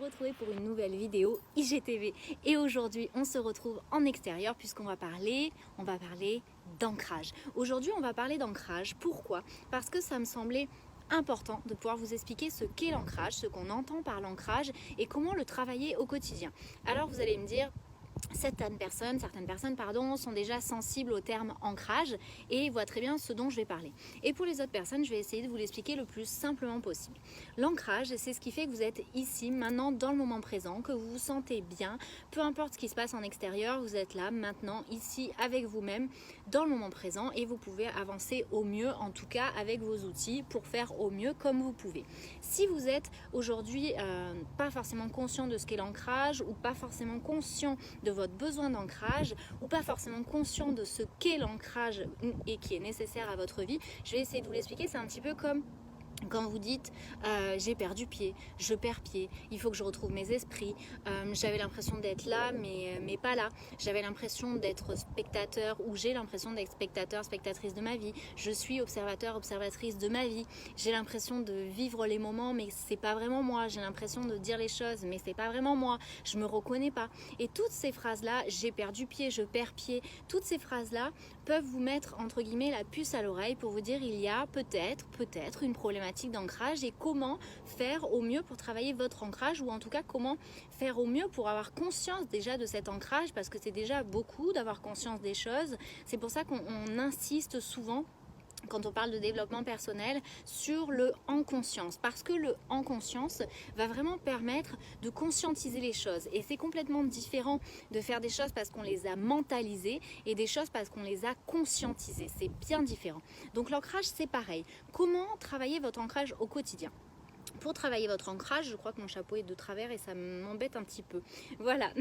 retrouver pour une nouvelle vidéo IGTV. Et aujourd'hui, on se retrouve en extérieur puisqu'on va parler d'ancrage. Aujourd'hui, on va parler d'ancrage. Pourquoi? Parce que ça me semblait important de pouvoir vous expliquer ce qu'est l'ancrage, ce qu'on entend par l'ancrage et comment le travailler au quotidien. Alors vous allez me dire, certaines personnes sont déjà sensibles au terme ancrage et voient très bien ce dont je vais parler. Et pour les autres personnes, je vais essayer de vous l'expliquer le plus simplement possible. L'ancrage, c'est ce qui fait que vous êtes ici, maintenant, dans le moment présent, que vous vous sentez bien, peu importe ce qui se passe en extérieur, vous êtes là, maintenant, ici, avec vous-même, dans le moment présent et vous pouvez avancer au mieux, en tout cas avec vos outils, pour faire au mieux comme vous pouvez. Si vous êtes aujourd'hui pas forcément conscient de ce qu'est l'ancrage ou pas forcément conscient de votre besoin d'ancrage ou pas forcément conscient de ce qu'est l'ancrage et qui est nécessaire à votre vie, je vais essayer de vous l'expliquer. C'est un petit peu comme quand vous dites j'ai perdu pied, je perds pied, il faut que je retrouve mes esprits, j'avais l'impression d'être là mais pas là, j'avais l'impression d'être spectateur ou j'ai l'impression d'être spectateur, spectatrice de ma vie, je suis observateur, observatrice de ma vie, j'ai l'impression de vivre les moments mais c'est pas vraiment moi, j'ai l'impression de dire les choses mais c'est pas vraiment moi, je me reconnais pas. Et toutes ces phrases là, j'ai perdu pied, je perds pied, toutes ces phrases là peuvent vous mettre entre guillemets la puce à l'oreille pour vous dire il y a peut-être une problématique d'ancrage et comment faire au mieux pour travailler votre ancrage ou en tout cas comment faire au mieux pour avoir conscience déjà de cet ancrage parce que c'est déjà beaucoup d'avoir conscience des choses. C'est pour ça qu'on insiste souvent quand on parle de développement personnel sur le en conscience parce que le en conscience va vraiment permettre de conscientiser les choses et c'est complètement différent de faire des choses parce qu'on les a mentalisées et des choses parce qu'on les a conscientisées, c'est bien différent. Donc l'ancrage c'est pareil. Comment travailler votre ancrage au quotidien? Pour travailler votre ancrage, je crois que mon chapeau est de travers et ça m'embête un petit peu. Voilà.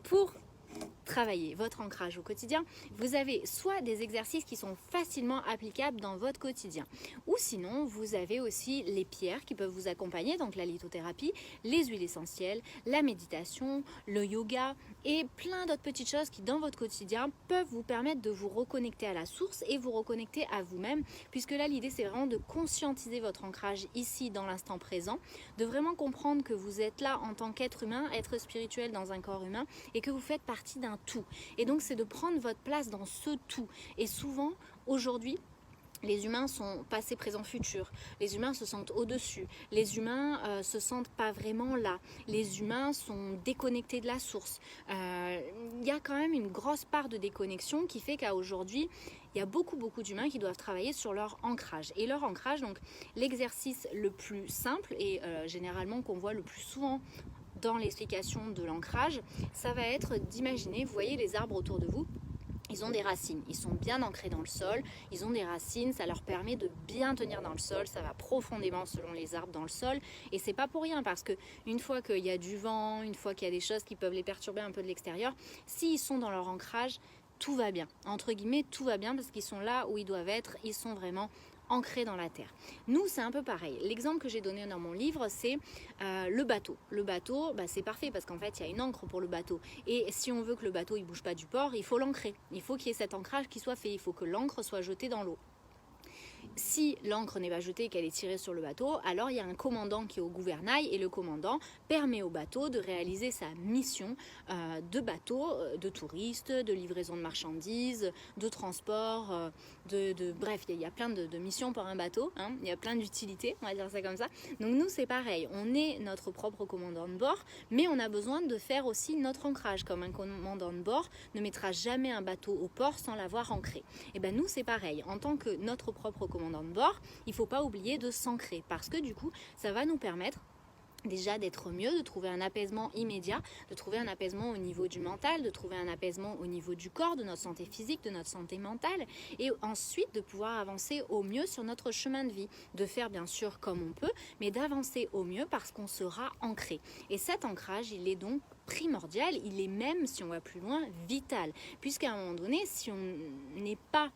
Pour travailler votre ancrage au quotidien, vous avez soit des exercices qui sont facilement applicables dans votre quotidien ou sinon vous avez aussi les pierres qui peuvent vous accompagner, donc la lithothérapie, les huiles essentielles, la méditation, le yoga et plein d'autres petites choses qui dans votre quotidien peuvent vous permettre de vous reconnecter à la source et vous reconnecter à vous-même puisque là l'idée c'est vraiment de conscientiser votre ancrage ici dans l'instant présent, de vraiment comprendre que vous êtes là en tant qu'être humain, être spirituel dans un corps humain et que vous faites partie d'un tout. Et donc c'est de prendre votre place dans ce tout. Et souvent, aujourd'hui, les humains sont passé, présent, futur. Les humains se sentent au-dessus. Les humains se sentent pas vraiment là. Les humains sont déconnectés de la source. Il y a quand même une grosse part de déconnexion qui fait qu'à aujourd'hui, il y a beaucoup d'humains qui doivent travailler sur leur ancrage. Et leur ancrage, donc l'exercice le plus simple et généralement qu'on voit le plus souvent dans l'explication de l'ancrage, ça va être d'imaginer, vous voyez les arbres autour de vous, ils ont des racines, ils sont bien ancrés dans le sol, ils ont des racines, ça leur permet de bien tenir dans le sol, ça va profondément selon les arbres dans le sol et c'est pas pour rien parce que une fois qu'il y a du vent, une fois qu'il y a des choses qui peuvent les perturber un peu de l'extérieur, s'ils sont dans leur ancrage, tout va bien, entre guillemets tout va bien parce qu'ils sont là où ils doivent être, ils sont vraiment ancrés dans la terre. Nous, c'est un peu pareil. L'exemple que j'ai donné dans mon livre, c'est le bateau. Le bateau, c'est parfait parce qu'en fait, il y a une ancre pour le bateau. Et si on veut que le bateau ne bouge pas du port, il faut l'ancrer. Il faut qu'il y ait cet ancrage qui soit fait. Il faut que l'ancre soit jetée dans l'eau. Si l'ancre n'est pas jetée et qu'elle est tirée sur le bateau, alors il y a un commandant qui est au gouvernail et le commandant permet au bateau de réaliser sa mission de bateau, de touristes, de livraison de marchandises, de transport, bref, il y a plein de missions pour un bateau, hein, il y a plein d'utilités, on va dire ça comme ça. Donc nous c'est pareil, on est notre propre commandant de bord, mais on a besoin de faire aussi notre ancrage, comme un commandant de bord ne mettra jamais un bateau au port sans l'avoir ancré. Et bien nous c'est pareil, en tant que notre propre commandant de bord, il ne faut pas oublier de s'ancrer parce que du coup, ça va nous permettre déjà d'être mieux, de trouver un apaisement immédiat, de trouver un apaisement au niveau du mental, de trouver un apaisement au niveau du corps, de notre santé physique, de notre santé mentale et ensuite de pouvoir avancer au mieux sur notre chemin de vie, de faire bien sûr comme on peut, mais d'avancer au mieux parce qu'on sera ancré. Et cet ancrage, il est donc primordial, il est même, si on va plus loin, vital, puisqu'à un moment donné, si on n'est pas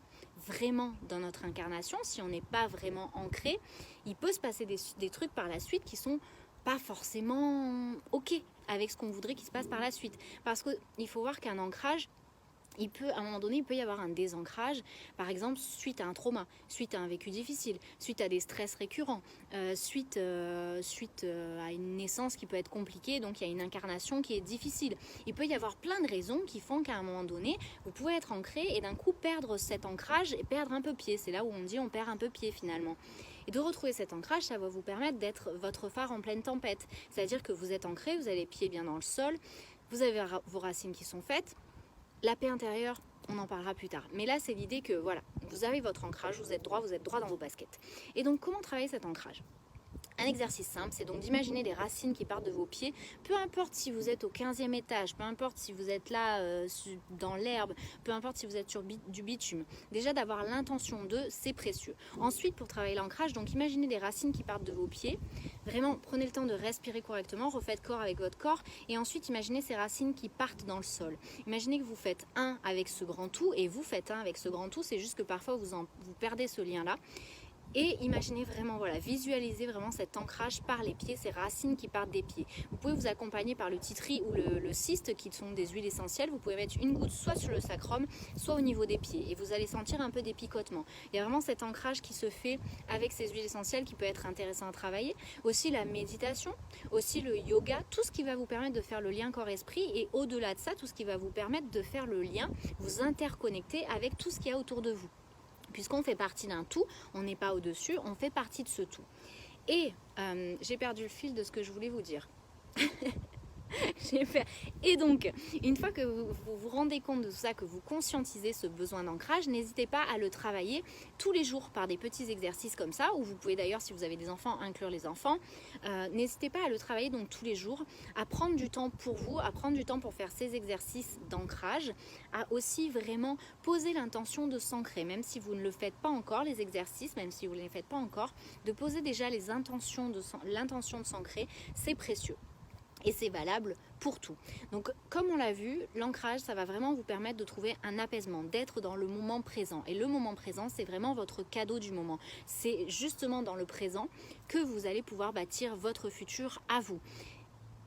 vraiment dans notre incarnation, si on n'est pas vraiment ancré, il peut se passer des trucs par la suite qui sont pas forcément ok avec ce qu'on voudrait qu'il se passe par la suite. Parce qu'il faut voir qu'un ancrage, à un moment donné, il peut y avoir un désancrage, par exemple suite à un trauma, suite à un vécu difficile, suite à des stress récurrents, suite à une naissance qui peut être compliquée, donc il y a une incarnation qui est difficile. Il peut y avoir plein de raisons qui font qu'à un moment donné, vous pouvez être ancré et d'un coup perdre cet ancrage et perdre un peu pied. C'est là où on dit on perd un peu pied finalement. Et de retrouver cet ancrage, ça va vous permettre d'être votre phare en pleine tempête. C'est-à-dire que vous êtes ancré, vous avez les pieds bien dans le sol, vous avez vos racines qui sont faites. La paix intérieure, on en parlera plus tard. Mais là, c'est l'idée que voilà, vous avez votre ancrage, vous êtes droit dans vos baskets. Et donc, comment travailler cet ancrage ? Un exercice simple, c'est donc d'imaginer des racines qui partent de vos pieds, peu importe si vous êtes au 15e étage, peu importe si vous êtes là dans l'herbe, peu importe si vous êtes sur du bitume. Déjà d'avoir l'intention de, c'est précieux. Ensuite, pour travailler l'ancrage, donc imaginez des racines qui partent de vos pieds. Vraiment, prenez le temps de respirer correctement, refaites corps avec votre corps et ensuite imaginez ces racines qui partent dans le sol. Imaginez que vous faites un avec ce grand tout et vous faites un avec ce grand tout, c'est juste que parfois vous perdez ce lien-là. Et imaginez vraiment, voilà, visualisez vraiment cet ancrage par les pieds, ces racines qui partent des pieds. Vous pouvez vous accompagner par le titri ou le cyste qui sont des huiles essentielles. Vous pouvez mettre une goutte soit sur le sacrum, soit au niveau des pieds. Et vous allez sentir un peu des picotements. Il y a vraiment cet ancrage qui se fait avec ces huiles essentielles qui peut être intéressant à travailler. Aussi la méditation, aussi le yoga, tout ce qui va vous permettre de faire le lien corps-esprit. Et au-delà de ça, tout ce qui va vous permettre de faire le lien, vous interconnecter avec tout ce qu'il y a autour de vous. Puisqu'on fait partie d'un tout, on n'est pas au-dessus, on fait partie de ce tout. Et j'ai perdu le fil de ce que je voulais vous dire. Et donc, une fois que vous vous rendez compte de tout ça, que vous conscientisez ce besoin d'ancrage, n'hésitez pas à le travailler tous les jours par des petits exercices comme ça, ou vous pouvez d'ailleurs, si vous avez des enfants, inclure les enfants. N'hésitez pas à le travailler donc tous les jours, à prendre du temps pour vous, à prendre du temps pour faire ces exercices d'ancrage, à aussi vraiment poser l'intention de s'ancrer, même si vous ne le faites pas encore, les exercices, même si vous ne les faites pas encore, de poser déjà l'intention de s'ancrer, c'est précieux. Et c'est valable pour tout. Donc comme on l'a vu, l'ancrage, ça va vraiment vous permettre de trouver un apaisement, d'être dans le moment présent. Et le moment présent, c'est vraiment votre cadeau du moment. C'est justement dans le présent que vous allez pouvoir bâtir votre futur à vous.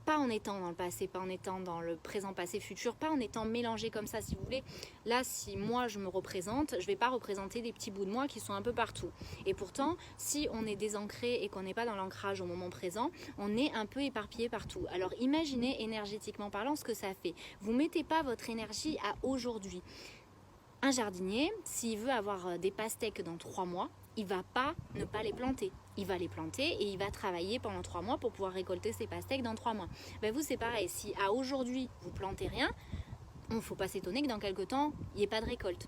Pas en étant dans le passé, pas en étant dans le présent, passé, futur, pas en étant mélangé comme ça si vous voulez. Là, si moi je me représente, je ne vais pas représenter des petits bouts de moi qui sont un peu partout. Et pourtant, si on est désancré et qu'on n'est pas dans l'ancrage au moment présent, on est un peu éparpillé partout. Alors imaginez énergétiquement parlant ce que ça fait. Vous ne mettez pas votre énergie à aujourd'hui. Un jardinier, s'il veut avoir des pastèques dans 3 mois, il ne va pas ne pas les planter. Il va les planter et il va travailler pendant 3 mois pour pouvoir récolter ses pastèques dans 3 mois. Ben vous, c'est pareil. Si à aujourd'hui, vous plantez rien, il ne faut pas s'étonner que dans quelques temps, il n'y ait pas de récolte.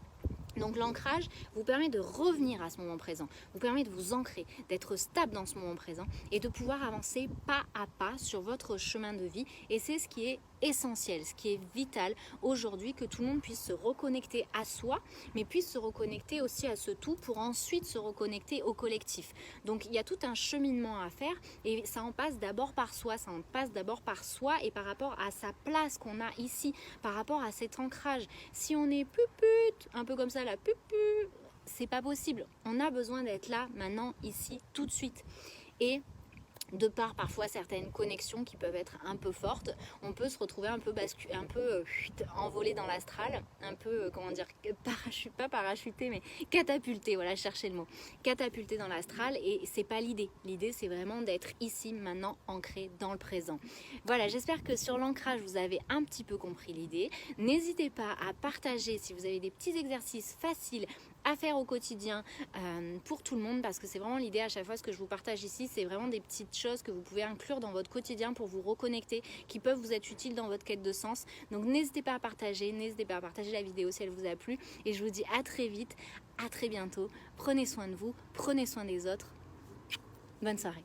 Donc l'ancrage vous permet de revenir à ce moment présent, vous permet de vous ancrer, d'être stable dans ce moment présent et de pouvoir avancer pas à pas sur votre chemin de vie. Et c'est ce qui est essentiel, ce qui est vital aujourd'hui, que tout le monde puisse se reconnecter à soi, mais puisse se reconnecter aussi à ce tout pour ensuite se reconnecter au collectif. Donc il y a tout un cheminement à faire et ça en passe d'abord par soi, et par rapport à sa place qu'on a ici, par rapport à cet ancrage. Si on est pupute, un peu comme ça, la pupu, c'est pas possible. On a besoin d'être là, maintenant, ici, tout de suite. Et de par parfois certaines connexions qui peuvent être un peu fortes, on peut se retrouver un peu envolé dans l'astral, un peu, pas parachuté, mais catapulté, voilà, cherchez le mot, catapulté dans l'astral, et c'est pas l'idée. L'idée, c'est vraiment d'être ici, maintenant, ancré dans le présent. Voilà, j'espère que sur l'ancrage, vous avez un petit peu compris l'idée. N'hésitez pas à partager si vous avez des petits exercices faciles à faire au quotidien pour tout le monde, parce que c'est vraiment l'idée à chaque fois. Ce que je vous partage ici, c'est vraiment des petites choses que vous pouvez inclure dans votre quotidien pour vous reconnecter, qui peuvent vous être utiles dans votre quête de sens. Donc n'hésitez pas à partager la vidéo si elle vous a plu, et je vous dis à très vite, à très bientôt. Prenez soin de vous, prenez soin des autres. Bonne soirée.